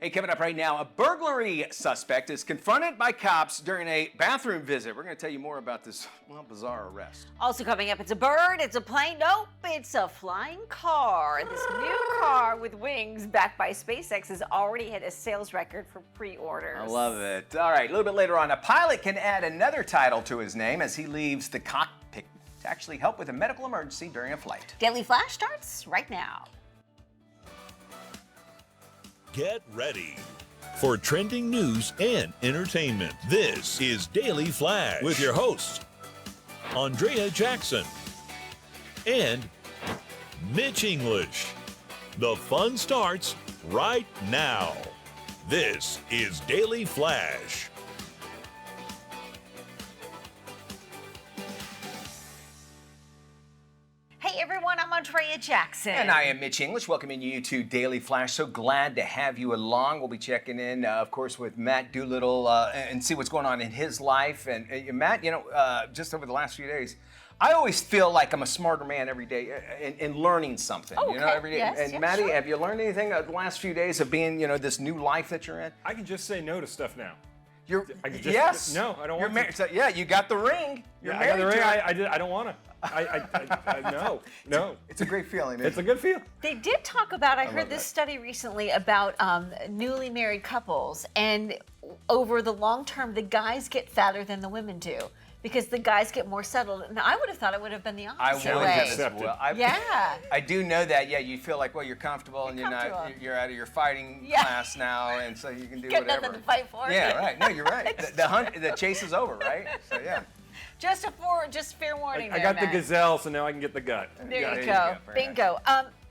Hey, coming up right now, a burglary suspect is confronted by cops during a bathroom visit. We're going to tell you more about this, bizarre arrest. Also coming up, it's a bird, it's a plane, nope, it's a flying car. This new car with wings backed by SpaceX has already hit a sales record for pre-orders. I love it. All right, a little bit later on, a pilot can add another title to his name as he leaves the cockpit to actually help with a medical emergency during a flight. Daily Flash starts right now. Get ready for trending news and entertainment. This is Daily Flash with your hosts, Andrea Jackson and Mitch English. The fun starts right now. This is Daily Flash. Hey everyone, I'm Andrea Jackson. And I am Mitch English, welcoming you to Daily Flash. So glad to have you along. We'll be checking in, of course, with Matt Doolittle and see what's going on in his life. And Matt, just over the last few days, I always feel like I'm a smarter man every day in learning something. Okay. Every day. Yes, and yeah, Matty, sure. have you learned anything the last few days of being, this new life that you're in? I can just say no to stuff now. Yes. No, I don't You're want married. to. So, yeah, you got the ring. You're Yeah, I got the married ring. to it. I don't want to. No. It's a great feeling. It's a good feel. They did talk about, I heard love this that. study recently about newly married couples, and over the long term, the guys get fatter than the women do because the guys get more settled. Now, I would have thought it would have been the I opposite would way. have as Accepted. well. Yeah. I do know that. Yeah, you feel like, well, you're comfortable and comfortable. you're out of your fighting Yeah. class now, and so you can do Got whatever. nothing to fight for. Yeah, right. No, you're right. The chase is over, right? So yeah. Just fair warning. I there, got the Matt. gazelle, so now I can get the gut. There you go. go. Very Bingo.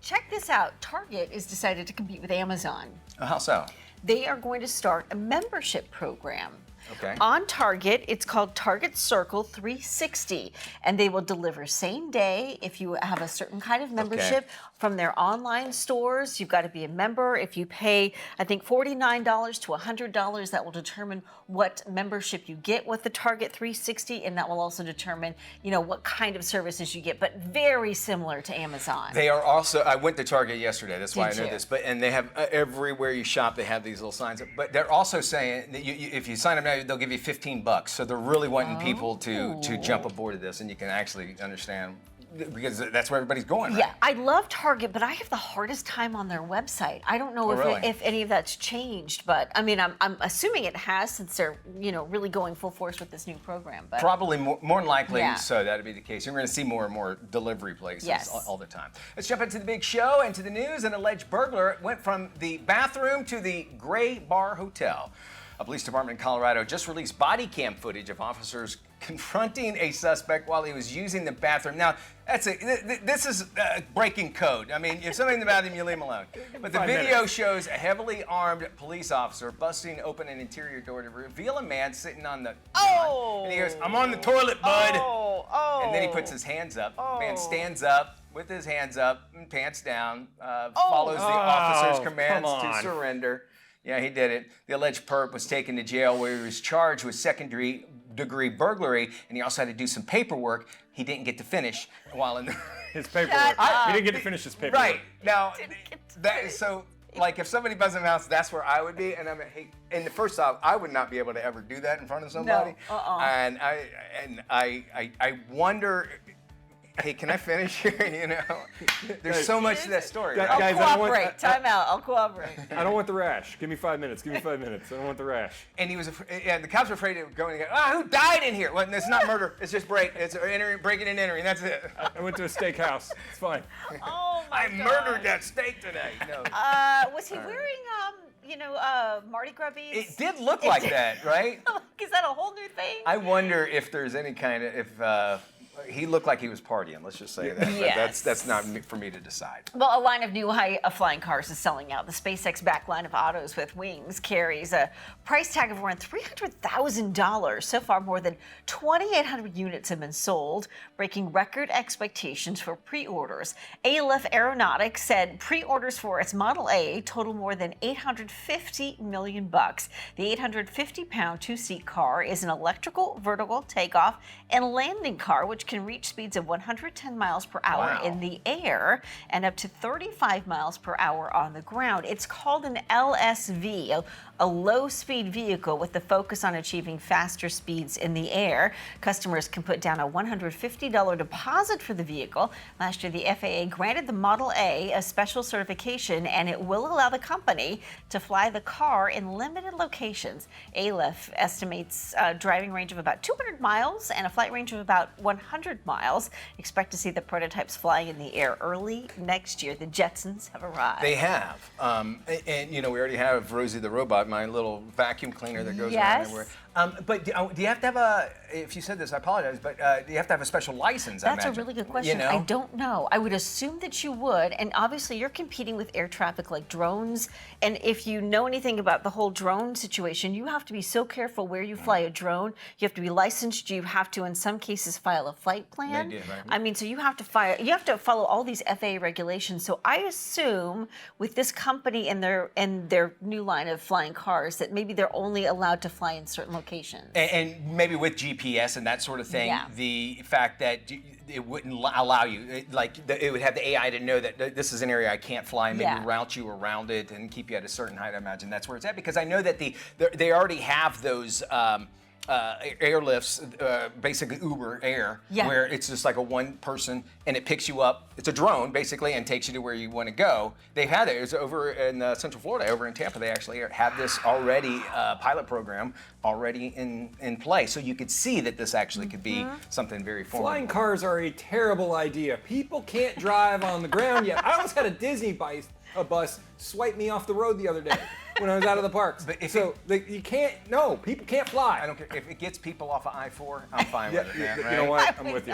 Check this out. Target has decided to compete with Amazon. How so? They are going to start a membership program. Okay. On Target, it's called Target Circle 360, and they will deliver same day if you have a certain kind of membership from their online stores. You've got to be a member. If you pay, I think, $49 to $100, that will determine what membership you get with the Target 360, and that will also determine, what kind of services you get, but very similar to Amazon. They are also. I went to Target yesterday. That's why Did I know you? this. And they have everywhere you shop, they have these little signs. But they're also saying that if you sign up now, they'll give you $15. So they're really wanting people to jump aboard of this, and you can actually understand because that's where everybody's going. Right? Yeah, I love Target, but I have the hardest time on their website. I don't know really? if any of that's changed, but I mean, I'm assuming it has since they're really going full force with this new program. But Probably more than likely, Yeah. so that'd be the case. You're going to see more and more delivery places Yes. all the time. Let's jump into the big show and to the news. An alleged burglar went from the bathroom to the Gray Bar Hotel. A police department in Colorado just released body cam footage of officers confronting a suspect while he was using the bathroom. Now, this is breaking code. I mean, if somebody's in the bathroom, you leave them alone. But the 5 video minutes. shows a heavily armed police officer busting open an interior door to reveal a man sitting on the Oh. and he goes, "I'm on the toilet, bud." Oh. And then he puts his hands up. Man stands up with his hands up and pants down, follows the officer's commands come to on. surrender. Yeah, he did it. The alleged perp was taken to jail where he was charged with second-degree burglary, and he also had to do some paperwork he didn't get to finish while in the... His paperwork. Shut up. He didn't get to finish his paperwork. Right. Now, get to that is so... Like, if somebody buzzes in the house, that's where I would be. And and the first off, I would not be able to ever do that in front of somebody. And I wonder... Hey, can I finish here? There's so much to that story. Guys, Right? I don't want- Cooperate. Time out. I'll cooperate. I don't want the rash. Give me 5 minutes. I don't want the rash. And he was, the cops were afraid of going. Who died in here? Well, it's not murder. It's just It's breaking and entering. That's it. I went to a steakhouse. It's fine. Oh my I God. murdered that steak today. No. Was he wearing Mardi Gras beads? It did look like that, right? Is that a whole new thing? I wonder if there's any kind of he looked like he was partying. Let's just say that. But Yes. that's not for me to decide. Well, a line of new flying cars is selling out. The SpaceX backed line of autos with wings carries a price tag of around $300,000. So far, more than 2,800 units have been sold, breaking record expectations for pre-orders. ALF Aeronautics said pre-orders for its Model A total more than $850 million. The 850-pound two-seat car is an electrical vertical takeoff and landing car, which which can reach speeds of 110 miles per hour Wow. in the air and up to 35 miles per hour on the ground. It's called an LSV, a low-speed vehicle with the focus on achieving faster speeds in the air. Customers can put down a $150 deposit for the vehicle. Last year, the FAA granted the Model A a special certification, and it will allow the company to fly the car in limited locations. ALEF estimates a driving range of about 200 miles and a flight range of about 100 miles. Expect to see the prototypes flying in the air early next year. The Jetsons have arrived. They have. And, you know, we already have Rosie the robot, my little vacuum cleaner that goes around Yes. everywhere. But do you have to have a, if you said this, I apologize, but do you have to have a special license, I That's a imagine? really good question. You know? I don't know. I would assume that you would. And obviously, you're competing with air traffic like drones. And if you know anything about the whole drone situation, you have to be so careful where you fly a drone. You have to be licensed. You have to, in some cases, file a flight plan. They do, right? I mean, so you have to follow all these FAA regulations. So I assume with this company and their new line of flying cars that maybe they're only allowed to fly in certain locations. And maybe with GPS and that sort of thing, Yeah. the fact that it wouldn't allow you, it would have the AI to know that this is an area I can't fly, and maybe Yeah. route you around it and keep you at a certain height. I imagine that's where it's at, because I know that they already have those airlifts, basically Uber Air, Yeah. where it's just like a one person and it picks you up. It's a drone basically and takes you to where you want to go. They've had it. It's over in Central Florida, over in Tampa. They actually have this already pilot program already in play, so you could see that this actually could be something very Flying formidable. cars are a terrible idea. People can't drive on the ground yet. I almost had a Disney bus swipe me off the road the other day when I was out of the parks. But if you can't. No, people can't fly. I don't care if it gets people off of I-4. I'm fine with it, man. You Right? know what? I'm with you.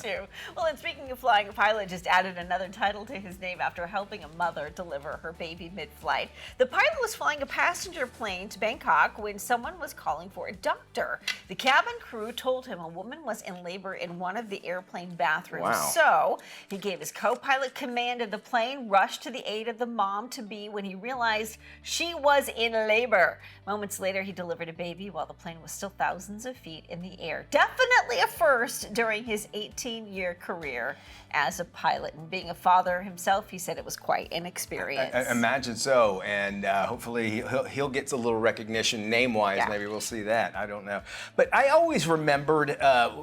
Too. Well, and speaking of flying, a pilot just added another title to his name after helping a mother deliver her baby mid-flight. The pilot was flying a passenger plane to Bangkok when someone was calling for a doctor. The cabin crew told him a woman was in labor in one of the airplane bathrooms. Wow. So he gave his co-pilot command of the plane, rushed to the aid of the mom-to-be when he realized she was in labor. Moments later, he delivered a baby while the plane was still thousands of feet in the air. Definitely a first during his 18-year career as a pilot. And being a father himself, he said it was quite an experience. I imagine so, and hopefully he'll get a little recognition name-wise. Yeah. Maybe we'll see that. I don't know. But I always remembered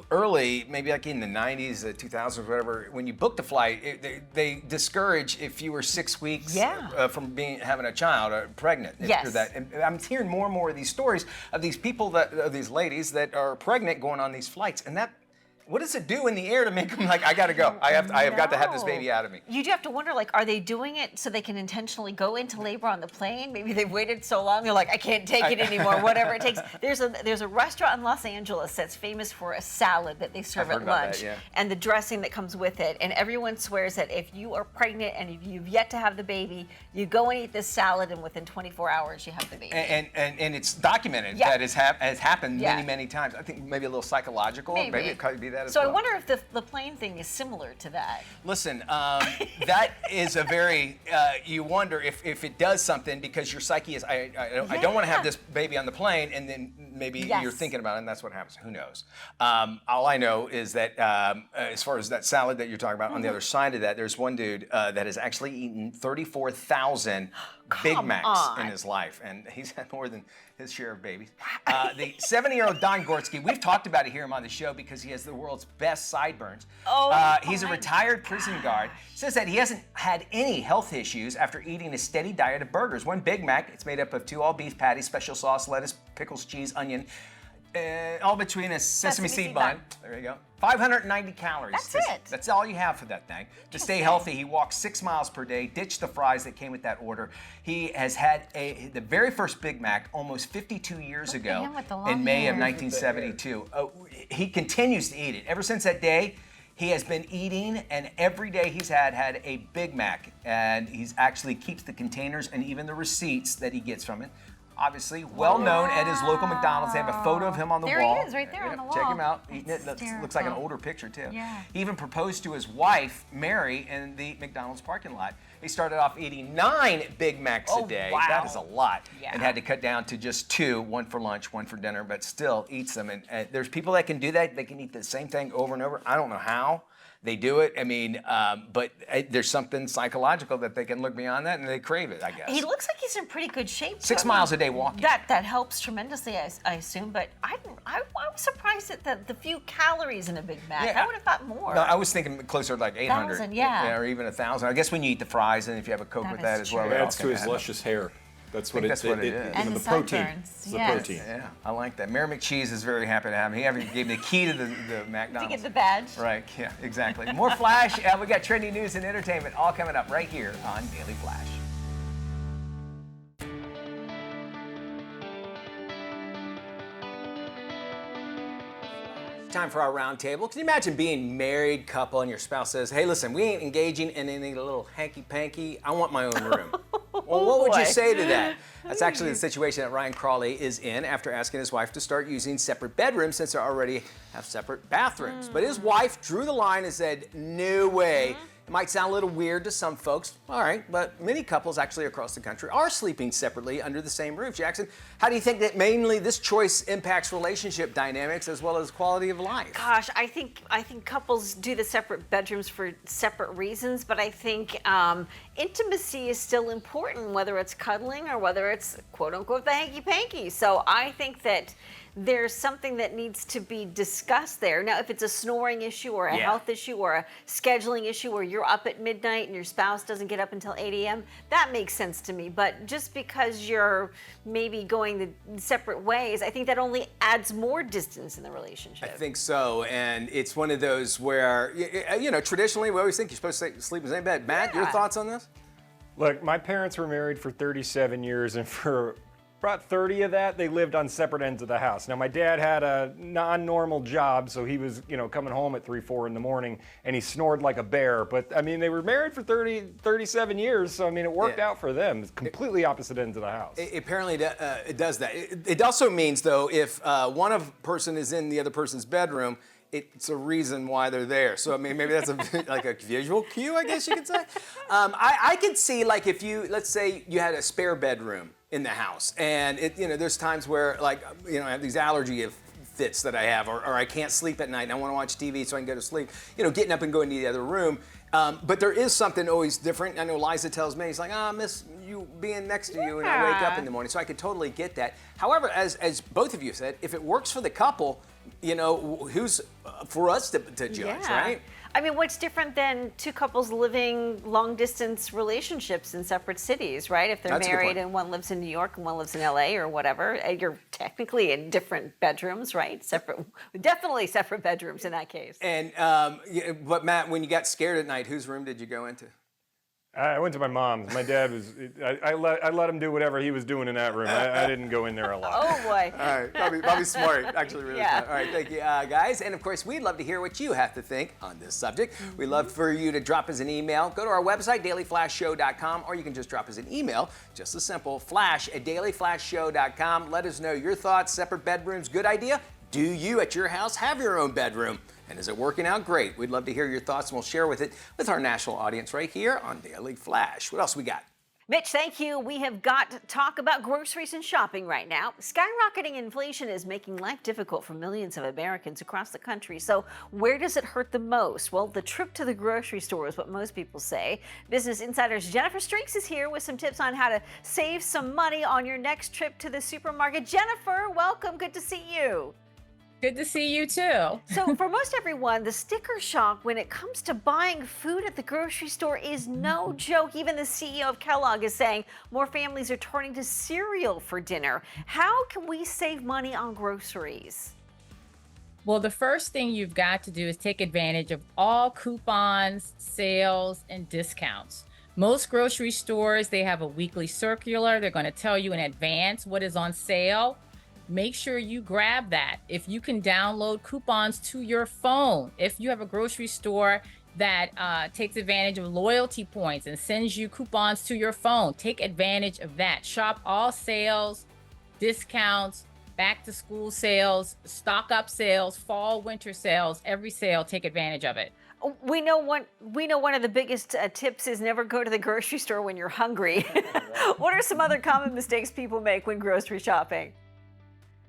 early, maybe like in the 90s, 2000s, whatever, when you booked a flight, they discourage if you were 6 weeks Yeah. from having a child or pregnant. Yes. And I'm hearing more and more of these stories of these people of these ladies that are pregnant going on these flights, and that. What does it do in the air to make them like, I gotta go? I have got to have this baby out of me. You do have to wonder, like, are they doing it so they can intentionally go into labor on the plane? Maybe they've waited so long, they're like, I can't take it anymore, whatever it takes. There's a restaurant in Los Angeles that's famous for a salad that they serve I've at heard about lunch that, yeah. and the dressing that comes with it. And everyone swears that if you are pregnant and if you've yet to have the baby, you go and eat this salad and within 24 hours you have the baby. And it's documented Yeah. that has happened Yeah. many times. I think maybe a little psychological. Maybe it could be that as so well. I wonder if the plane thing is similar to that. Listen, that is a very, you wonder if it does something because your psyche is, I don't want to have Yeah. this baby on the plane, and then maybe Yes. you're thinking about it and that's what happens. Who knows? All I know is that as far as that salad that you're talking about, on the other side of that, there's one dude that has actually eaten 34,000 Big Come Macs on. in his life, and he's had more than his share of babies. The 70-year-old Don Gortsky, we've talked about it here on the show because he has the world's best sideburns. He's a my retired prison guard. Says that he hasn't had any health issues after eating a steady diet of burgers. One Big Mac, it's made up of 2 all-beef patties, special sauce, lettuce, pickles, cheese, onion, all between a sesame seed bun. There you go. 590 calories. That's it. That's all you have for that thing. To stay healthy, he walks 6 miles per day, ditched the fries that came with that order. He has had the very first Big Mac almost 52 years ago him with the long in May of hair. 1972. He continues to eat it. Ever since that day, he has been eating, and every day he's had a Big Mac, and he's actually keeps the containers and even the receipts that he gets from it obviously well known at his local McDonald's. They have a photo of him on the There he wall. is, right there on the Check wall. him out eating it. That's That looks like an hysterical. older picture too. Yeah. He even proposed to his wife, Mary, in the McDonald's parking lot. He started off eating 9 Big Macs a day. wow. That is a lot. Yeah. And had to cut down to just 2, one for lunch, one for dinner, but still eats them. And there's people that can do that. They can eat the same thing over and over. I don't know how they do it. I mean, but there's something psychological that they can look beyond that and they crave it, I guess. He looks like he's in pretty good shape. 6 too. miles a day walking. That helps tremendously, I assume. But I was surprised at the few calories in a Big Mac. Yeah. I would have thought more. No, I was thinking closer to like 800. 1,000, yeah. Or even 1,000. I guess when you eat the fries and if you have a Coke That with that is as well. true. they all Adds to kinda his add up. luscious hair. That's what think that's what it is. And the the protein. sideburns, It's the yes. protein. Yeah, I like that. Mayor McCheese is very happy to have him. He even gave me the key to the To McDonald's. get the badge. Right, yeah, exactly. More Flash. We got trending news and entertainment all coming up right here on Daily Flash. Time for our round table. Can you imagine being married couple and your spouse says, hey, listen, we ain't engaging in any little hanky-panky. I want my own room. Well, what would you boy. say to that? That's actually the situation that Ryan Crawley is in after asking his wife to start using separate bedrooms since they already have separate bathrooms. But his wife drew the line and said, no way. It might sound a little weird to some folks, all right, but many couples actually across the country are sleeping separately under the same roof. Jackson, how do you think that mainly this choice impacts relationship dynamics as well as quality of life? Gosh, I think couples do the separate bedrooms for separate reasons, but I think intimacy is still important, whether it's cuddling or whether it's quote unquote the hanky panky. So I think that there's something that needs to be discussed there. Now, if it's a snoring issue or a Yeah. health issue or a scheduling issue where you're up at midnight and your spouse doesn't get up until 8 a.m., that makes sense to me. But just because you're maybe going the separate ways, I think that only adds more distance in the relationship. I think so, and it's one of those where, you know, traditionally we always think you're supposed to sleep in the same bed. Matt, your Yeah. thoughts on this? Look, my parents were married for 37 years, and for about 30 of that, they lived on separate ends of the house. Now, my dad had a non-normal job, so he was, coming home at 3, 4 in the morning, and he snored like a bear. But, I mean, they were married for 37 years, so, I mean, it worked Yeah. out for them. It's completely opposite ends of the house. Apparently, it does that. It also means, though, if one person is in the other person's bedroom, it's a reason why they're there. So, I mean, maybe that's like a visual cue, I guess you could say. I could see, like, if let's say you had a spare bedroom in the house, and there's times where, like, I have these allergy fits that I have, or I can't sleep at night and I want to watch TV so I can go to sleep. Getting up and going to the other room. But there is something always different. I know Liza tells me, he's like, I miss you being next to you, and I wake up in the morning. So I could totally get that. However, as both of you said, if it works for the couple, who's for us to judge, Yeah. right? I mean, what's different than two couples living long distance relationships in separate cities, right? If they're That's a good married point. and one lives in New York and one lives in LA or whatever, you're technically in different bedrooms, right? Definitely separate bedrooms in that case. And but Matt, when you got scared at night, whose room did you go into? I went to my mom's. My dad was, I let him do whatever he was doing in that room. I didn't go in there a lot. Oh boy. All right, probably smart, actually really Yeah. smart. All right, thank you, guys. And of course, we'd love to hear what you have to think on this subject. We'd love for you to drop us an email. Go to our website, dailyflashshow.com, or you can just drop us an email, just as simple, flash@dailyflashshow.com. Let us know your thoughts. Separate bedrooms, good idea? Do you at your house have your own bedroom? And is it working out great? We'd love to hear your thoughts, and we'll share with our national audience right here on Daily Flash. What else we got? Mitch, thank you. We have got to talk about groceries and shopping right now. Skyrocketing inflation is making life difficult for millions of Americans across the country. So where does it hurt the most? Well, the trip to the grocery store is what most people say. Business Insider's Jennifer Streaks is here with some tips on how to save some money on your next trip to the supermarket. Jennifer, welcome. Good to see you. Good to see you too. So for most everyone, the sticker shock when it comes to buying food at the grocery store is no joke. Even the CEO of Kellogg is saying more families are turning to cereal for dinner. How can we save money on groceries? Well, the first thing you've got to do is take advantage of all coupons, sales, and discounts. Most grocery stores, they have a weekly circular. They're going to tell you in advance what is on sale. Make sure you grab that. If you can download coupons to your phone, if you have a grocery store that takes advantage of loyalty points and sends you coupons to your phone, take advantage of that. Shop all sales, discounts, back to school sales, stock up sales, fall, winter sales, every sale, take advantage of it. We know one of the biggest tips is never go to the grocery store when you're hungry. What are some other common mistakes people make when grocery shopping?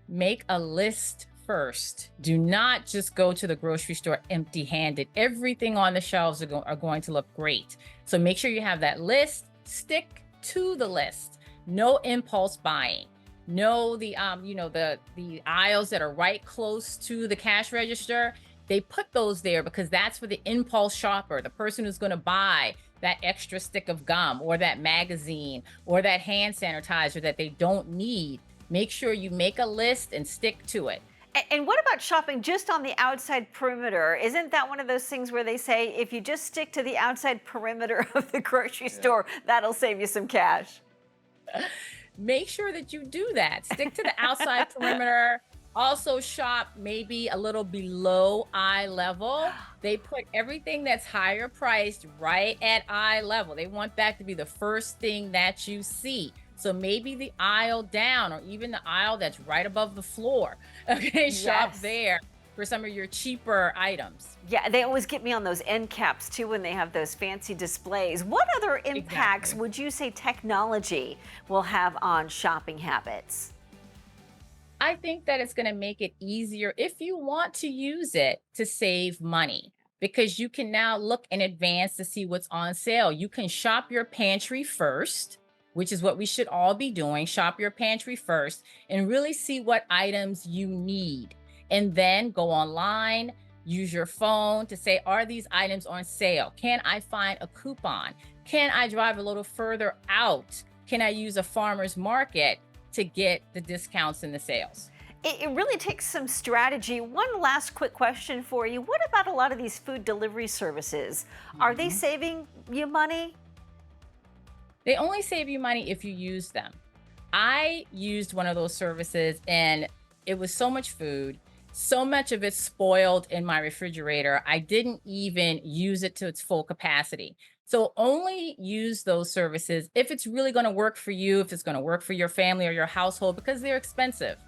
Make a list first. Do not just go to the grocery store empty-handed. Everything on the shelves are going to look great. So make sure you have that list. Stick to the list. No impulse buying. Know the aisles that are right close to the cash register. They put those there because that's for the impulse shopper, the person who's going to buy that extra stick of gum or that magazine or that hand sanitizer that they don't need. Make sure you make a list and stick to it. And what about shopping just on the outside perimeter? Isn't that one of those things where they say if you just stick to the outside perimeter of the grocery store, that'll save you some cash? Make sure that you do that. Stick to the outside perimeter. Also shop maybe a little below eye level. They put everything that's higher priced right at eye level. They want that to be the first thing that you see. So maybe the aisle down or even the aisle that's right above the floor. Okay, shop there for some of your cheaper items. Yeah, they always get me on those end caps too when they have those fancy displays. What other impacts would you say technology will have on shopping habits? I think that it's going to make it easier if you want to use it to save money because you can now look in advance to see what's on sale. You can shop your pantry first, which is what we should all be doing. Shop your pantry first and really see what items you need. And then go online, use your phone to say, are these items on sale? Can I find a coupon? Can I drive a little further out? Can I use a farmer's market to get the discounts and the sales? It really takes some strategy. One last quick question for you. What about a lot of these food delivery services? Are they saving you money? They only save you money if you use them. I used one of those services and it was so much food, so much of it spoiled in my refrigerator. I didn't even use it to its full capacity. So only use those services if it's really going to work for you, if it's going to work for your family or your household, because they're expensive.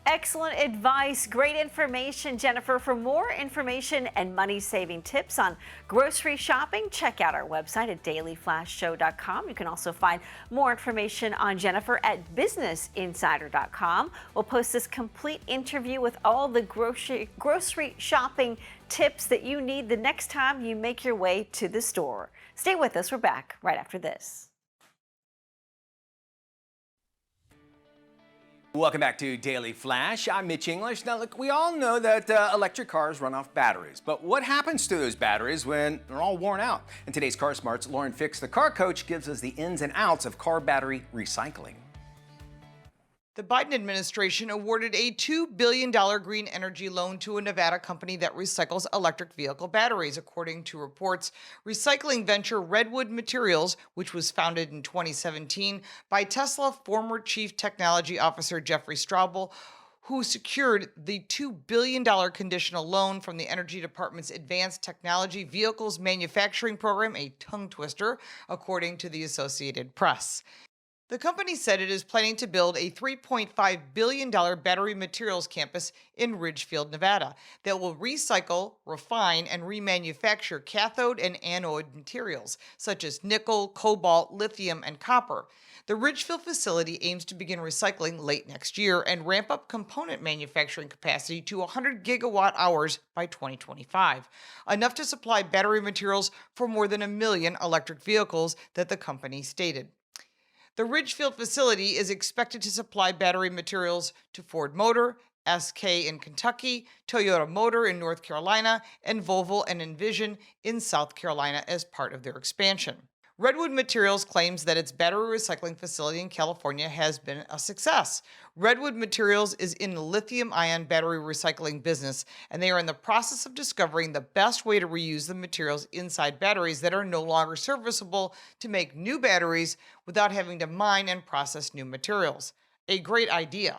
Excellent advice. Great information, Jennifer. For more information and money-saving tips on grocery shopping, check out our website at dailyflashshow.com. You can also find more information on Jennifer at businessinsider.com. We'll post this complete interview with all the grocery shopping tips that you need the next time you make your way to the store. Stay with us. We're back right after this. Welcome back to Daily Flash. I'm Mitch English. Now, look, we all know that electric cars run off batteries, but what happens to those batteries when they're all worn out? In today's Car Smarts, Lauren Fix, the car coach, gives us the ins and outs of car battery recycling. The Biden administration awarded a $2 billion green energy loan to a Nevada company that recycles electric vehicle batteries, according to reports. Recycling venture Redwood Materials, which was founded in 2017 by Tesla former Chief Technology Officer Jeffrey Straubel, who secured the $2 billion conditional loan from the Energy Department's Advanced Technology Vehicles Manufacturing Program, a tongue twister, according to the Associated Press. The company said it is planning to build a $3.5 billion battery materials campus in Ridgefield, Nevada, that will recycle, refine, and remanufacture cathode and anode materials, such as nickel, cobalt, lithium, and copper. The Ridgefield facility aims to begin recycling late next year and ramp up component manufacturing capacity to 100 gigawatt hours by 2025, enough to supply battery materials for more than 1 million electric vehicles, that the company stated. The Ridgefield facility is expected to supply battery materials to Ford Motor, SK in Kentucky, Toyota Motor in North Carolina, and Volvo and Envision in South Carolina as part of their expansion. Redwood Materials claims that its battery recycling facility in California has been a success. Redwood Materials is in the lithium-ion battery recycling business, and they are in the process of discovering the best way to reuse the materials inside batteries that are no longer serviceable to make new batteries without having to mine and process new materials. A great idea.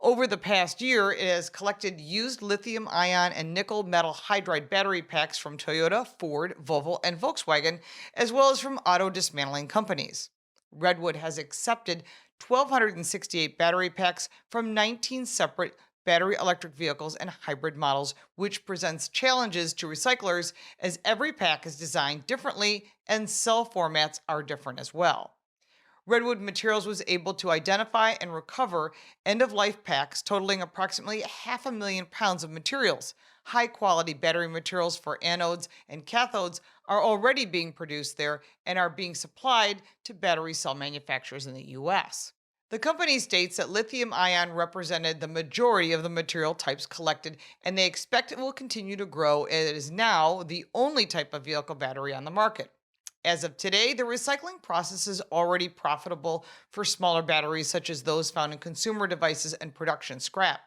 Over the past year, it has collected used lithium-ion and nickel metal hydride battery packs from Toyota, Ford, Volvo, and Volkswagen, as well as from auto dismantling companies. Redwood has accepted 1,268 battery packs from 19 separate battery electric vehicles and hybrid models, which presents challenges to recyclers as every pack is designed differently and cell formats are different as well. Redwood Materials was able to identify and recover end-of-life packs totaling approximately 500,000 pounds of materials. High-quality battery materials for anodes and cathodes are already being produced there and are being supplied to battery cell manufacturers in the U.S. The company states that lithium ion represented the majority of the material types collected, and they expect it will continue to grow. It is now the only type of vehicle battery on the market. As of today, the recycling process is already profitable for smaller batteries, such as those found in consumer devices and production scrap.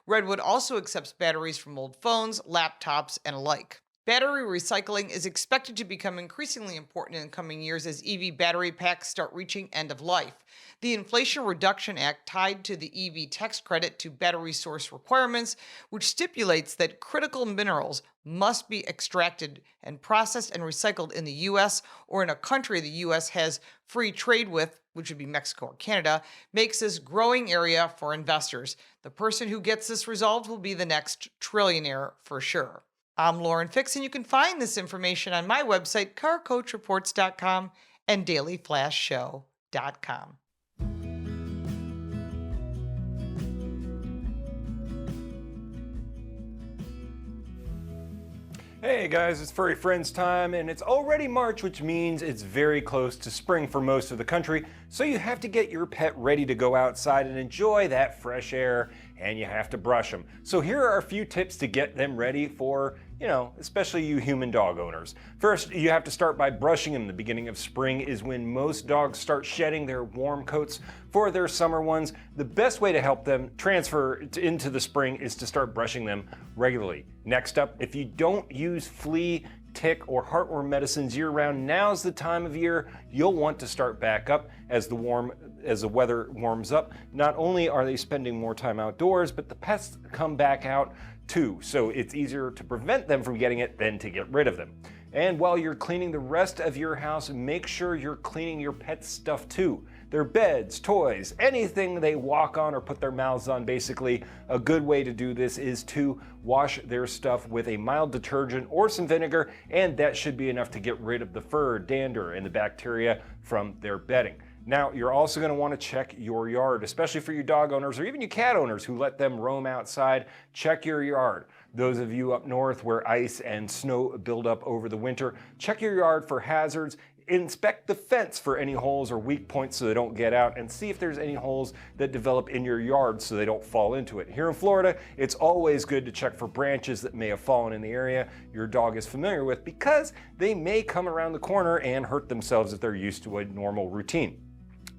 Redwood also accepts batteries from old phones, laptops, and alike. Battery recycling is expected to become increasingly important in the coming years as EV battery packs start reaching end of life. The Inflation Reduction Act tied to the EV tax credit to battery source requirements, which stipulates that critical minerals must be extracted and processed and recycled in the U.S. or in a country the U.S. has free trade with, which would be Mexico or Canada, makes this growing area for investors. The person who gets this resolved will be the next trillionaire for sure. I'm Lauren Fix, and you can find this information on my website, carcoachreports.com and dailyflashshow.com. Hey guys, it's Furry Friends time, and it's already March, which means it's very close to spring for most of the country, so you have to get your pet ready to go outside and enjoy that fresh air, and you have to brush them. So here are a few tips to get them ready for, especially you human dog owners. First, you have to start by brushing them. The beginning of spring is when most dogs start shedding their warm coats for their summer ones. The best way to help them transfer into the spring is to start brushing them regularly. Next up, if you don't use flea, tick, or heartworm medicines year-round, now's the time of year you'll want to start back up as the weather warms up. Not only are they spending more time outdoors, but the pests come back out too, so it's easier to prevent them from getting it than to get rid of them. And while you're cleaning the rest of your house, make sure you're cleaning your pet's stuff too. Their beds, toys, anything they walk on or put their mouths on. Basically, a good way to do this is to wash their stuff with a mild detergent or some vinegar, and that should be enough to get rid of the fur, dander, and the bacteria from their bedding. Now, you're also going to want to check your yard, especially for you dog owners or even you cat owners who let them roam outside. Check your yard. Those of you up north where ice and snow build up over the winter, check your yard for hazards. Inspect the fence for any holes or weak points so they don't get out, and see if there's any holes that develop in your yard so they don't fall into it. Here in Florida, it's always good to check for branches that may have fallen in the area your dog is familiar with, because they may come around the corner and hurt themselves if they're used to a normal routine.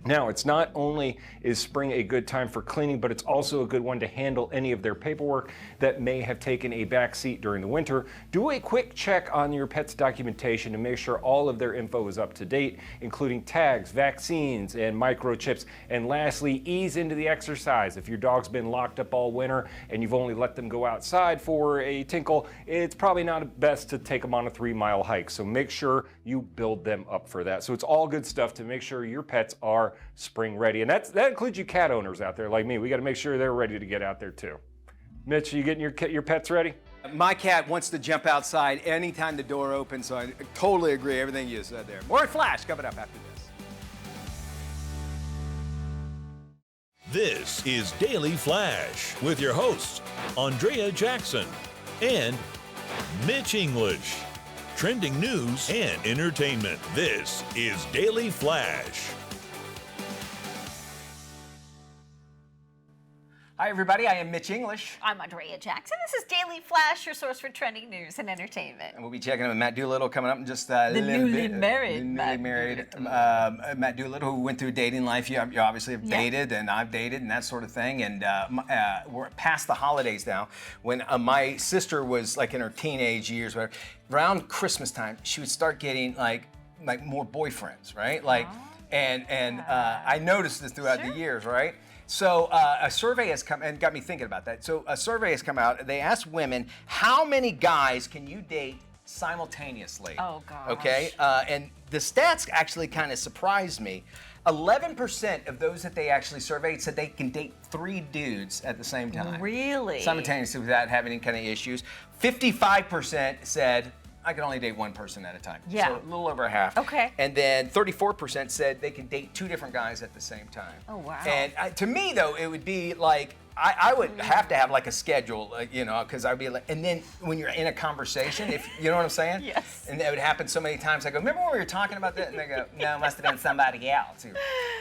Now, it's not only is spring a good time for cleaning, but it's also a good one to handle any of their paperwork that may have taken a back seat during the winter. Do a quick check on your pet's documentation to make sure all of their info is up to date, including tags, vaccines, and microchips. And lastly, ease into the exercise. If your dog's been locked up all winter and you've only let them go outside for a tinkle, it's probably not best to take them on a 3-mile hike. So make sure you build them up for that. So it's all good stuff to make sure your pets are spring ready, and that includes you cat owners out there like me. We got to make sure they're ready to get out there too. Mitch, you getting your pets ready? My cat wants to jump outside anytime the door opens, so I totally agree everything you said there. More Flash coming up after this. This is Daily Flash with your hosts, Andrea Jackson and Mitch English. Trending news and entertainment. This is Daily Flash. Hi, everybody. I am Mitch English. I'm Andrea Jackson. This is Daily Flash, your source for trending news and entertainment. And we'll be checking in with Matt Doolittle coming up in just a little bit. Newly married Matt Doolittle, who went through dating life. You obviously have dated, and I've dated, and that sort of thing. And we're past the holidays now. When my sister was like in her teenage years, whatever, around Christmas time, she would start getting like more boyfriends, right? I noticed this throughout the years, right? So a survey has come and got me thinking about that. So a survey has come out. They asked women, how many guys can you date simultaneously? Oh, gosh. Okay, and the stats actually kind of surprised me. 11% of those that they actually surveyed said they can date 3 dudes at the same time. Really? Simultaneously without having any kind of issues. 55% said, I can only date one person at a time. Yeah. So a little over half. Okay. And then 34% said they can date 2 different guys at the same time. Oh, wow. And to me, though, it would be like, I would have to have like a schedule, you know, because I'd be like, and then when you're in a conversation, if you know what I'm saying? Yes. And that would happen so many times. I go, remember when we were talking about that? And they go, no, it must have been somebody else.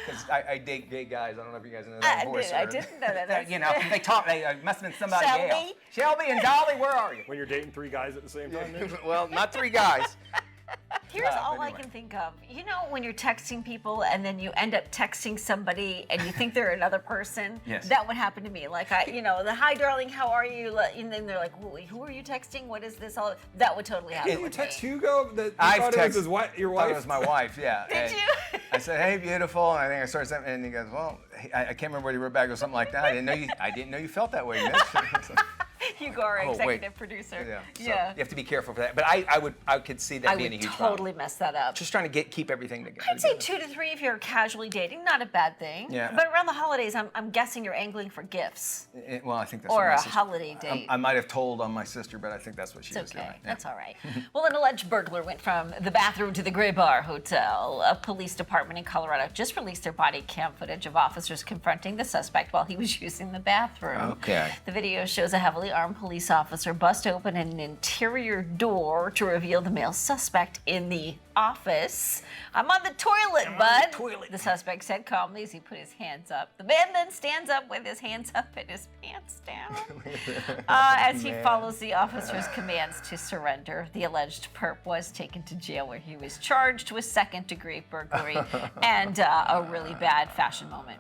Because I date gay guys. I don't know if you guys know that voice. I didn't know that. You know, they talk, they must have been somebody Shelby? else. Shelby and Dolly, where are you? When you're dating 3 guys at the same time, Mitch? Well, not 3 guys. Here's all but I anyway. can think of. You know, when you're texting people and then you end up texting somebody and you think they're another person? Yes. That would happen to me. Like, hi, darling, how are you? And then they're like, who are you texting? What is this all? That would totally happen. Did you with text me. Hugo that you I've thought it was texted your thought wife? it was my wife, yeah. Did And you? I said, hey, beautiful. And I think I started something, and he goes, well, I can't remember what he wrote back or something like that. I didn't know you felt that way, Mitch. Hugo, our Oh, wait. executive producer. Yeah. So Yeah. you have to be careful for that. But I could see that I being would a huge totally problem. mess that up. Just trying to keep everything together. I'd say 2 to 3 if you're casually dating, not a bad thing. Yeah. But around the holidays, I'm guessing you're angling for gifts Well, I think that's or what my a sister, holiday date. I might have told on my sister, but I think that's what she was It's doing. okay. Yeah. That's all right. Well, an alleged burglar went from the bathroom to the Gray Bar Hotel. A police department in Colorado just released their body cam footage of officers confronting the suspect while he was using the bathroom. Okay. The video shows a heavily armed police officer bust open an interior door to reveal the male suspect in the office. I'm on the toilet, bud. toilet. The suspect said calmly as he put his hands up. The man then stands up with his hands up and his pants down as he follows the officer's commands to surrender. The alleged perp was taken to jail where he was charged with second-degree burglary and a really bad fashion moment.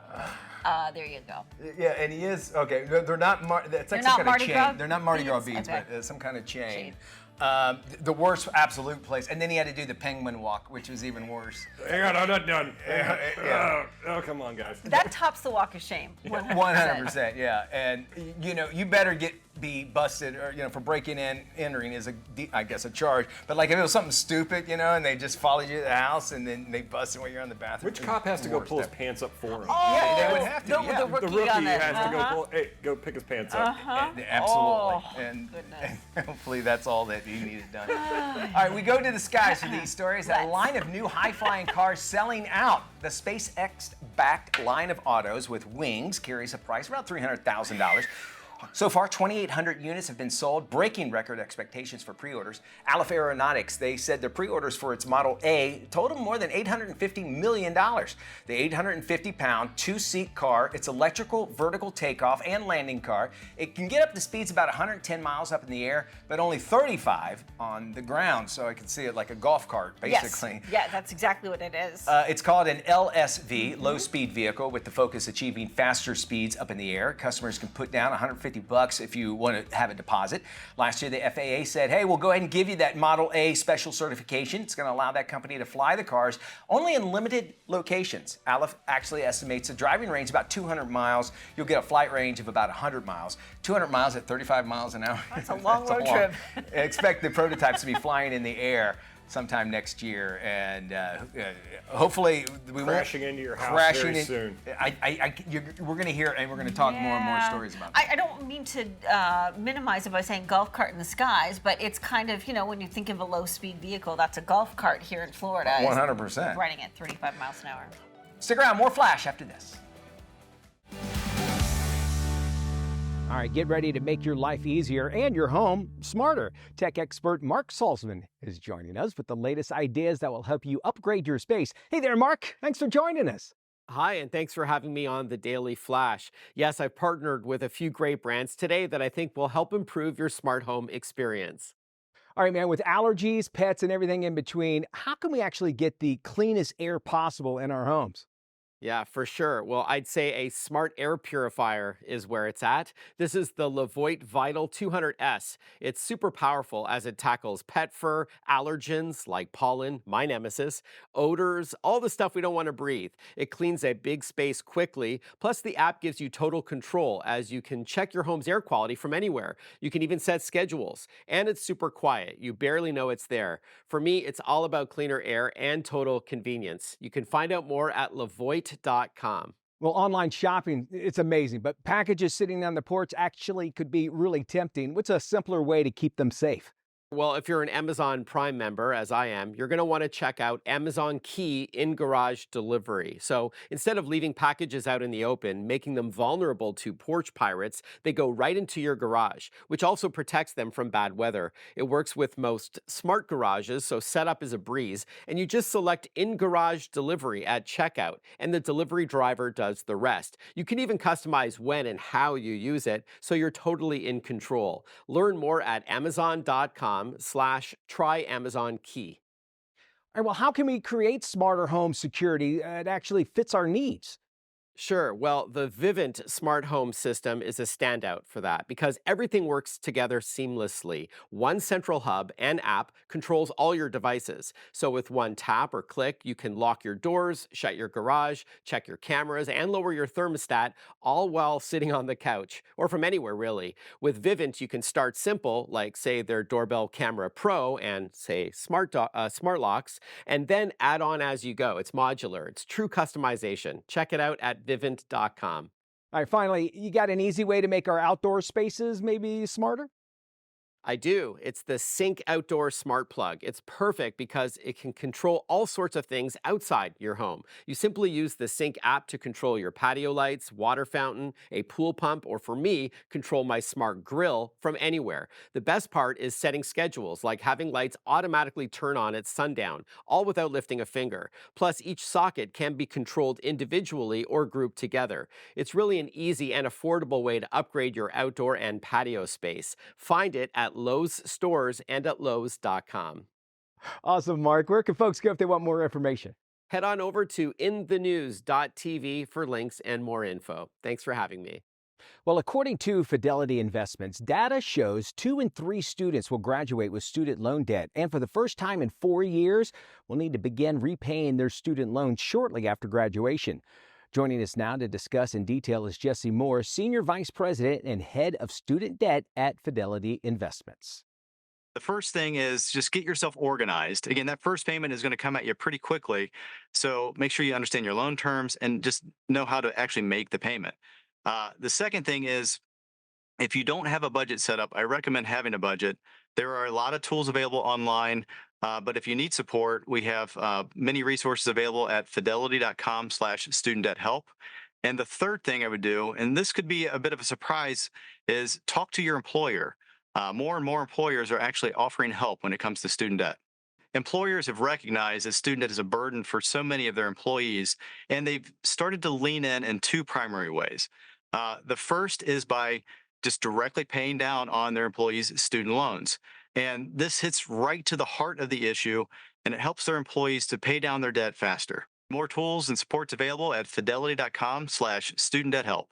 There you go. Yeah, and he is okay. They're not. It's like They're some not kind Mardi of chain. Gras They're not Mardi Gras beads? beads, Okay. but some kind of chain. Chain. The worst absolute place, and then he had to do the penguin walk, which was even worse. Hang on, I'm not done. Yeah. Oh, come on, guys. That tops the walk of shame. 100%. 100%, yeah. And you know, you better be busted, or for breaking in, entering is I guess a charge. But like if it was something stupid, and they just followed you to the house and then they busted while you're in the bathroom. Which cop has to go pull his pants up for him? Yeah, they would have to. The yeah. rookie, The rookie on it. has to go pull. Hey, go pick his pants up. Absolutely. Oh, and goodness. hopefully that's all that he needed done. All right, we go to the skies for these stories. A Let's. line of new high-flying cars selling out. The SpaceX-backed line of autos with wings carries a price around $300,000. So far, 2,800 units have been sold, breaking record expectations for pre-orders. Aleph Aeronautics, they said their pre-orders for its Model A totaled more than $850 million. The 850-pound, two-seat car, it's electrical vertical takeoff and landing car. It can get up to speeds about 110 miles up in the air, but only 35 on the ground. So I can see it like a golf cart, basically. Yes. Yeah, that's exactly what it is. It's called an LSV, low-speed vehicle, with the focus achieving faster speeds up in the air. Customers can put down $150 if you want to have a deposit. Last year, the FAA said, hey, we'll go ahead and give you that Model A special certification. It's going to allow that company to fly the cars only in limited locations. Aleph actually estimates a driving range about 200 miles. You'll get a flight range of about 100 miles. 200 miles at 35 miles an hour. That's a long road trip. Expect the prototypes to be flying in the air sometime next year, and hopefully we Crashing won't into your house crashing very in- soon. we're going to hear, and we're going to talk more and more Yeah. stories about that. I don't mean to minimize it by saying golf cart in the skies, but it's kind of, when you think of a low-speed vehicle, that's a golf cart here in Florida. is 100%. Riding at 35 miles an hour. Stick around, more Flash after this. All right, get ready to make your life easier and your home smarter. Tech expert Mark Salzman is joining us with the latest ideas that will help you upgrade your space. Hey there, Mark. Thanks for joining us. Hi, and thanks for having me on the Daily Flash. Yes, I've partnered with a few great brands today that I think will help improve your smart home experience. All right, man, with allergies, pets, and everything in between, how can we actually get the cleanest air possible in our homes? Yeah, for sure. Well, I'd say a smart air purifier is where it's at. This is the Levoit Vital 200S. It's super powerful as it tackles pet fur, allergens like pollen, my nemesis, odors, all the stuff we don't want to breathe. It cleans a big space quickly. Plus, the app gives you total control as you can check your home's air quality from anywhere. You can even set schedules. And it's super quiet. You barely know it's there. For me, it's all about cleaner air and total convenience. You can find out more at Levoit.com. Well, online shopping, it's amazing, but packages sitting on the porch actually could be really tempting. What's a simpler way to keep them safe? Well, if you're an Amazon Prime member, as I am, you're going to want to check out Amazon Key in-garage delivery. So instead of leaving packages out in the open, making them vulnerable to porch pirates, they go right into your garage, which also protects them from bad weather. It works with most smart garages, so setup is a breeze, and you just select in-garage delivery at checkout, and the delivery driver does the rest. You can even customize when and how you use it, so you're totally in control. Learn more at Amazon.com/try Amazon Key. All right, well, how can we create smarter home security that actually fits our needs? Sure. Well, the Vivint smart home system is a standout for that because everything works together seamlessly. One central hub and app controls all your devices. So with one tap or click, you can lock your doors, shut your garage, check your cameras, and lower your thermostat, all while sitting on the couch or from anywhere, really. With Vivint, you can start simple, like say their Doorbell Camera Pro and say smart locks, and then add on as you go. It's modular. It's true customization. Check it out at Vivint.com. All right, finally, you got an easy way to make our outdoor spaces maybe smarter? I do. It's the Sync Outdoor Smart Plug. It's perfect because it can control all sorts of things outside your home. You simply use the Sync app to control your patio lights, water fountain, a pool pump, or for me, control my smart grill from anywhere. The best part is setting schedules, like having lights automatically turn on at sundown, all without lifting a finger. Plus, each socket can be controlled individually or grouped together. It's really an easy and affordable way to upgrade your outdoor and patio space. Find it at Lowe's stores and at Lowes.com. Awesome, Mark. Where can folks go if they want more information? Head on over to inthenews.tv for links and more info. Thanks for having me. Well, according to Fidelity Investments, data shows 2 in 3 students will graduate with student loan debt. And for the first time in 4 years, will need to begin repaying their student loans shortly after graduation. Joining us now to discuss in detail is Jesse Moore, Senior Vice President and Head of Student Debt at Fidelity Investments. The first thing is just get yourself organized. Again, that first payment is going to come at you pretty quickly. So make sure you understand your loan terms and just know how to actually make the payment. The second thing is, if you don't have a budget set up, I recommend having a budget. There are a lot of tools available online, but if you need support, we have many resources available at fidelity.com/student debt help. And the third thing I would do, and this could be a bit of a surprise, is talk to your employer. More and more employers are actually offering help when it comes to student debt. Employers have recognized that student debt is a burden for so many of their employees, and they've started to lean in 2 primary ways. The first is by just directly paying down on their employees' student loans. And this hits right to the heart of the issue, and it helps their employees to pay down their debt faster. More tools and supports available at fidelity.com/student debt help.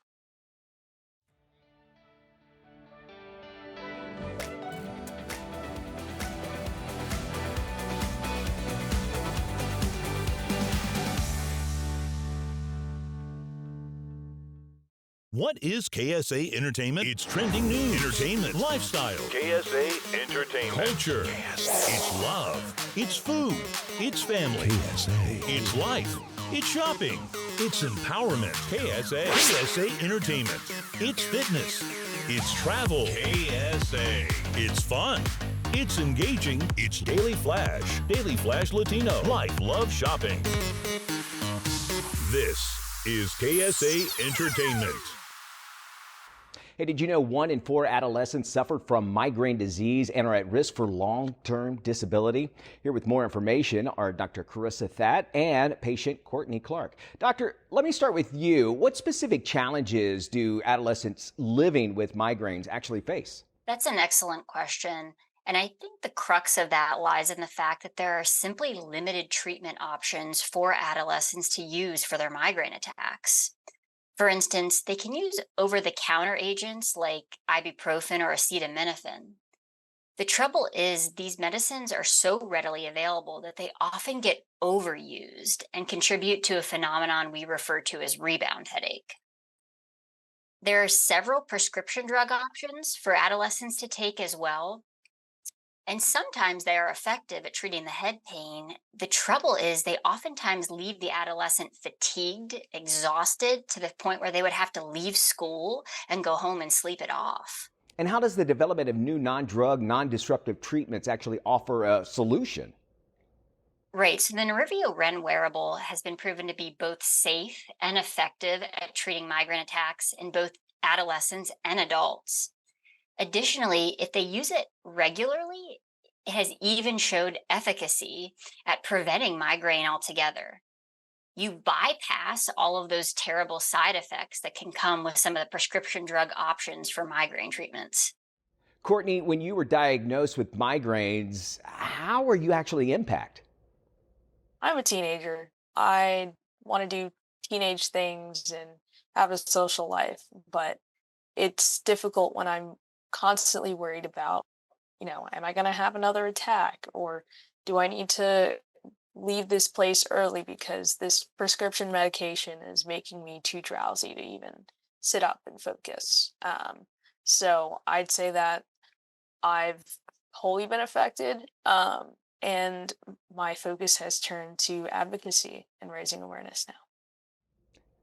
What is KSA Entertainment? It's trending news, entertainment, lifestyle, KSA Entertainment. culture. It's love. It's food. It's family. KSA. It's life. It's shopping. It's empowerment. KSA Entertainment. It's fitness. It's travel. KSA. It's fun. It's engaging. It's Daily Flash. Daily Flash Latino. Life, love, shopping. This is KSA Entertainment. Hey, did you know 1 in 4 adolescents suffer from migraine disease and are at risk for long-term disability? Here with more information are Dr. Carissa That and patient Courtney Clark. Doctor, let me start with you. What specific challenges do adolescents living with migraines actually face? That's an excellent question. And I think the crux of that lies in the fact that there are simply limited treatment options for adolescents to use for their migraine attacks. For instance, they can use over the counter agents like ibuprofen or acetaminophen. The trouble is, these medicines are so readily available that they often get overused and contribute to a phenomenon we refer to as rebound headache. There are several prescription drug options for adolescents to take as well, and sometimes they are effective at treating the head pain. The trouble is, they oftentimes leave the adolescent fatigued, exhausted, to the point where they would have to leave school and go home and sleep it off. And how does the development of new non-drug, non-disruptive treatments actually offer a solution? Right, so the Nerivio Ren wearable has been proven to be both safe and effective at treating migraine attacks in both adolescents and adults. Additionally, if they use it regularly, it has even showed efficacy at preventing migraine altogether. You bypass all of those terrible side effects that can come with some of the prescription drug options for migraine treatments. Courtney, when you were diagnosed with migraines, how were you actually impacted? I'm a teenager. I want to do teenage things and have a social life, but it's difficult when I'm constantly worried about, am I going to have another attack, or do I need to leave this place early because this prescription medication is making me too drowsy to even sit up and focus. So I'd say that I've wholly been affected, and my focus has turned to advocacy and raising awareness now.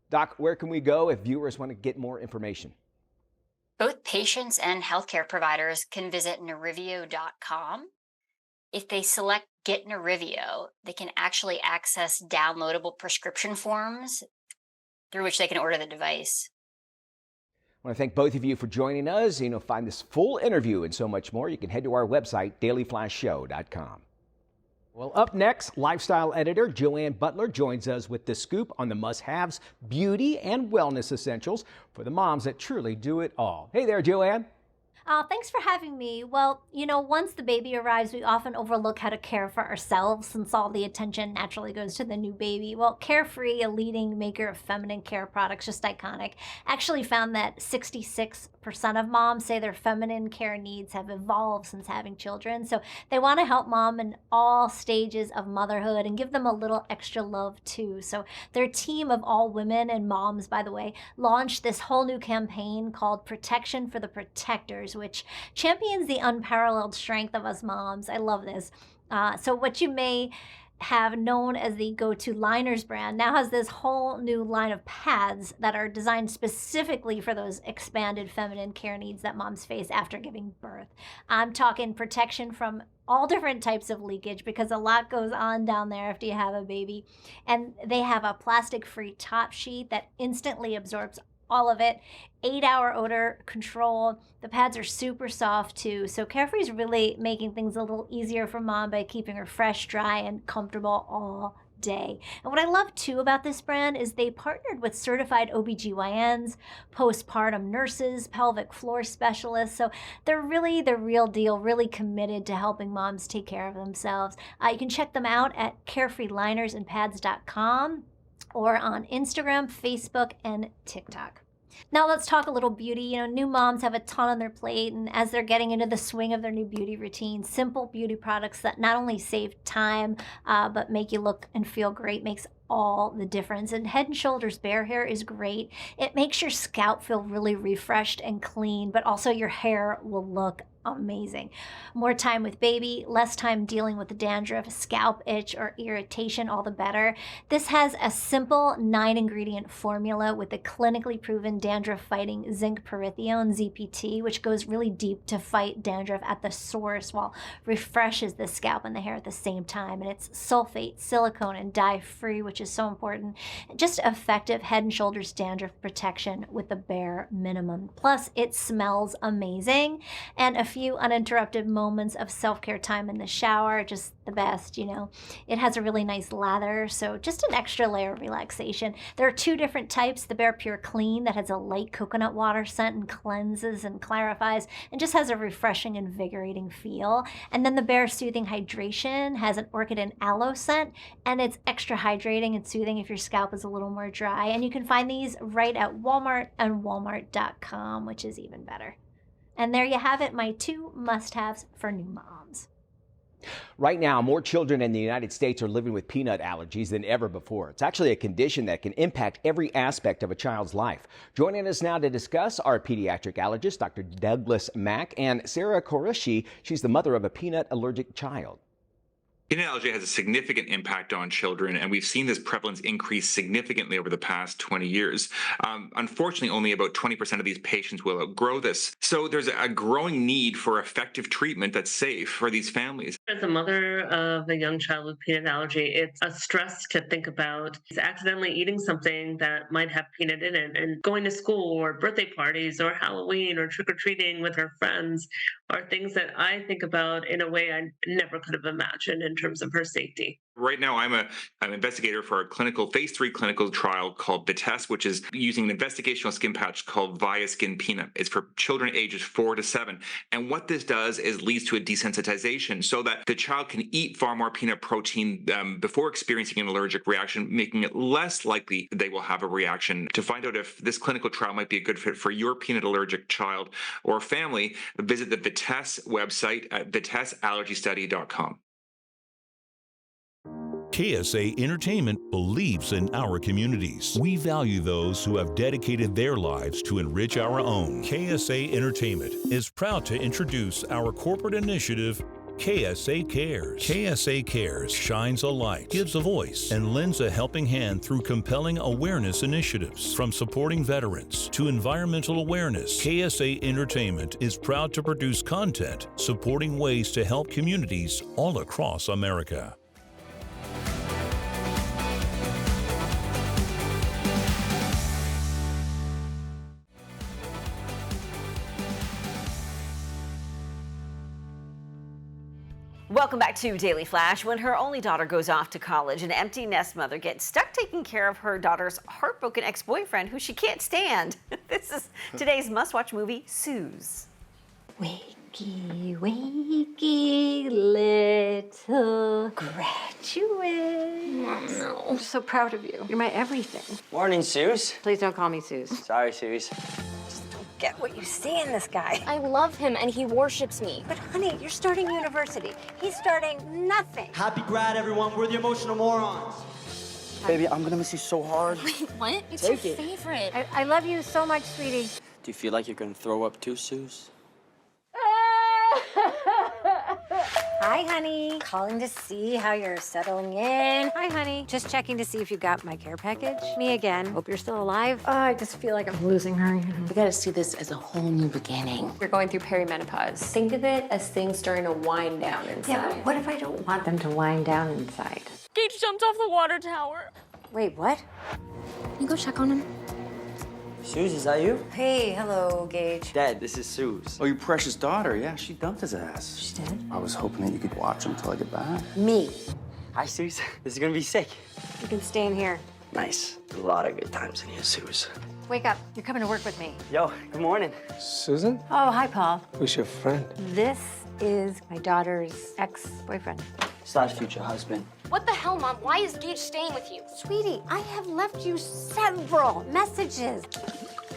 Doc, where can we go if viewers want to get more information? Both patients and healthcare providers can visit nerivio.com. If they select Get Nerivio, they can actually access downloadable prescription forms through which they can order the device. I want to thank both of you for joining us. Find this full interview and so much more. You can head to our website, dailyflashshow.com. Well, up next, lifestyle editor Joanne Butler joins us with the scoop on the must-haves, beauty, and wellness essentials for the moms that truly do it all. Hey there, Joanne. Thanks for having me. Well, once the baby arrives, we often overlook how to care for ourselves since all the attention naturally goes to the new baby. Well, Carefree, a leading maker of feminine care products, just iconic, actually found that 66% of moms say their feminine care needs have evolved since having children. So they want to help mom in all stages of motherhood and give them a little extra love too. So their team of all women and moms, by the way, launched this whole new campaign called Protection for the Protectors, which champions the unparalleled strength of us moms. I love this. So what you may have known as the go-to liners brand now has this whole new line of pads that are designed specifically for those expanded feminine care needs that moms face after giving birth. I'm talking protection from all different types of leakage because a lot goes on down there after you have a baby. And they have a plastic-free top sheet that instantly absorbs all of it, 8-hour odor control. The pads are super soft too. So Carefree's really making things a little easier for mom by keeping her fresh, dry, and comfortable all day. And what I love too about this brand is they partnered with certified OBGYNs, postpartum nurses, pelvic floor specialists. So they're really the real deal, really committed to helping moms take care of themselves. You can check them out at carefreelinersandpads.com or on Instagram, Facebook, and TikTok. Now let's talk a little beauty. New moms have a ton on their plate, and as they're getting into the swing of their new beauty routine, simple beauty products that not only save time, but make you look and feel great makes all the difference. And Head & Shoulders Bare Hair is great. It makes your scalp feel really refreshed and clean, but also your hair will look amazing. More time with baby, less time dealing with the dandruff, scalp itch, or irritation, all the better. This has a simple 9-ingredient formula with the clinically proven dandruff-fighting zinc pyrithione, ZPT, which goes really deep to fight dandruff at the source while refreshes the scalp and the hair at the same time. And it's sulfate, silicone, and dye-free, which is so important. Just effective Head & Shoulders dandruff protection with the bare minimum. Plus, it smells amazing and a few uninterrupted moments of self-care time in the shower, just the best, you know. It has a really nice lather, so just an extra layer of relaxation. There are 2 different types, the Bare Pure Clean that has a light coconut water scent and cleanses and clarifies and just has a refreshing, invigorating feel. And then the Bare Soothing Hydration has an orchid and aloe scent, and it's extra hydrating and soothing if your scalp is a little more dry. And you can find these right at Walmart and walmart.com, which is even better. And there you have it, my 2 must-haves for new moms. Right now, more children in the United States are living with peanut allergies than ever before. It's actually a condition that can impact every aspect of a child's life. Joining us now to discuss are pediatric allergist Dr. Douglas Mack and Sarah Koreshi. She's the mother of a peanut allergic child. Peanut allergy has a significant impact on children, and we've seen this prevalence increase significantly over the past 20 years. Unfortunately, only about 20% of these patients will outgrow this. So there's a growing need for effective treatment that's safe for these families. As a mother of a young child with peanut allergy, it's a stress to think about accidentally eating something that might have peanut in it, and going to school or birthday parties or Halloween or trick-or-treating with her friends are things that I think about in a way I never could have imagined in terms of her safety. Right now, I'm an investigator for a phase 3 clinical trial called VITESSE, which is using an investigational skin patch called ViaSkin Peanut. It's for children ages 4 to 7. And what this does is leads to a desensitization so that the child can eat far more peanut protein before experiencing an allergic reaction, making it less likely they will have a reaction. To find out if this clinical trial might be a good fit for your peanut allergic child or family, visit the VITESSE website at vitesseallergystudy.com. KSA Entertainment believes in our communities. We value those who have dedicated their lives to enrich our own. KSA Entertainment is proud to introduce our corporate initiative, KSA Cares. KSA Cares shines a light, gives a voice, and lends a helping hand through compelling awareness initiatives. From supporting veterans to environmental awareness, KSA Entertainment is proud to produce content supporting ways to help communities all across America. Welcome back to Daily Flash. When her only daughter goes off to college, an empty nest mother gets stuck taking care of her daughter's heartbroken ex-boyfriend who she can't stand. This is today's must-watch movie, Suze. Wakey, wakey, little graduate. No. I'm so proud of you. You're my everything. Morning, Suze. Please don't call me Suze. Sorry, Suze. Get what you see in this guy. I love him and he worships me. But honey, you're starting university. He's starting nothing. Happy grad, everyone. We're the emotional morons. Baby, I'm gonna miss you so hard. Wait, what? It's Take your it. favorite. I love you so much, sweetie. Do you feel like you're gonna throw up too, Suze? Hi, honey. Calling to see how you're settling in. Hi, honey. Just checking to see if you got my care package. Me again. Hope you're still alive. I just feel like I'm losing her. We gotta see this as a whole new beginning. You're going through perimenopause. Think of it as things starting to wind down inside. Yeah, but what if I don't want them to wind down inside? Gage jumped off the water tower. Wait, what? Can you go check on him? Suze, is that you? Hey, hello, Gage. Dad, this is Suze. Oh, your precious daughter. Yeah, she dumped his ass. She did? I was hoping that you could watch him till I get back. Me. Hi, Suze. This is gonna be sick. You can stay in here. Nice. A lot of good times in here, Suze. Wake up. You're coming to work with me. Yo, good morning. Susan? Oh, hi, Paul. Who's your friend? This is my daughter's ex-boyfriend. / future husband. What the hell, Mom? Why is Gage staying with you? Sweetie, I have left you several messages.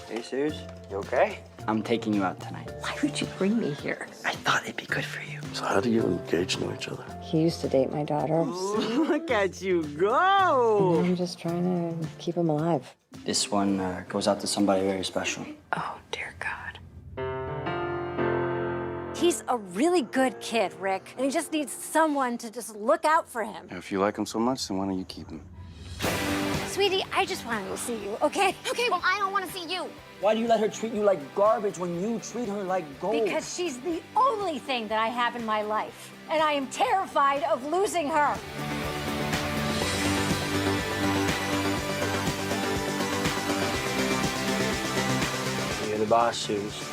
Hey, Suze. You okay? I'm taking you out tonight. Why would you bring me here? I thought it'd be good for you. So how do you and Gage know each other? He used to date my daughter. Look at you go! I'm just trying to keep him alive. This one goes out to somebody very special. Oh, dear God. He's a really good kid, Rick, and he just needs someone to just look out for him. If you like him so much, then why don't you keep him? Sweetie, I just wanted to see you, okay? Okay, well, I don't want to see you. Why do you let her treat you like garbage when you treat her like gold? Because she's the only thing that I have in my life, and I am terrified of losing her. You're the boss, Suze.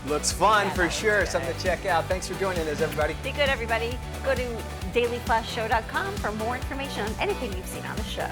Looks fun for sure. Something to check out. Thanks for joining us, everybody. Be good, everybody. Go to dailyflashshow.com for more information on anything you've seen on the show.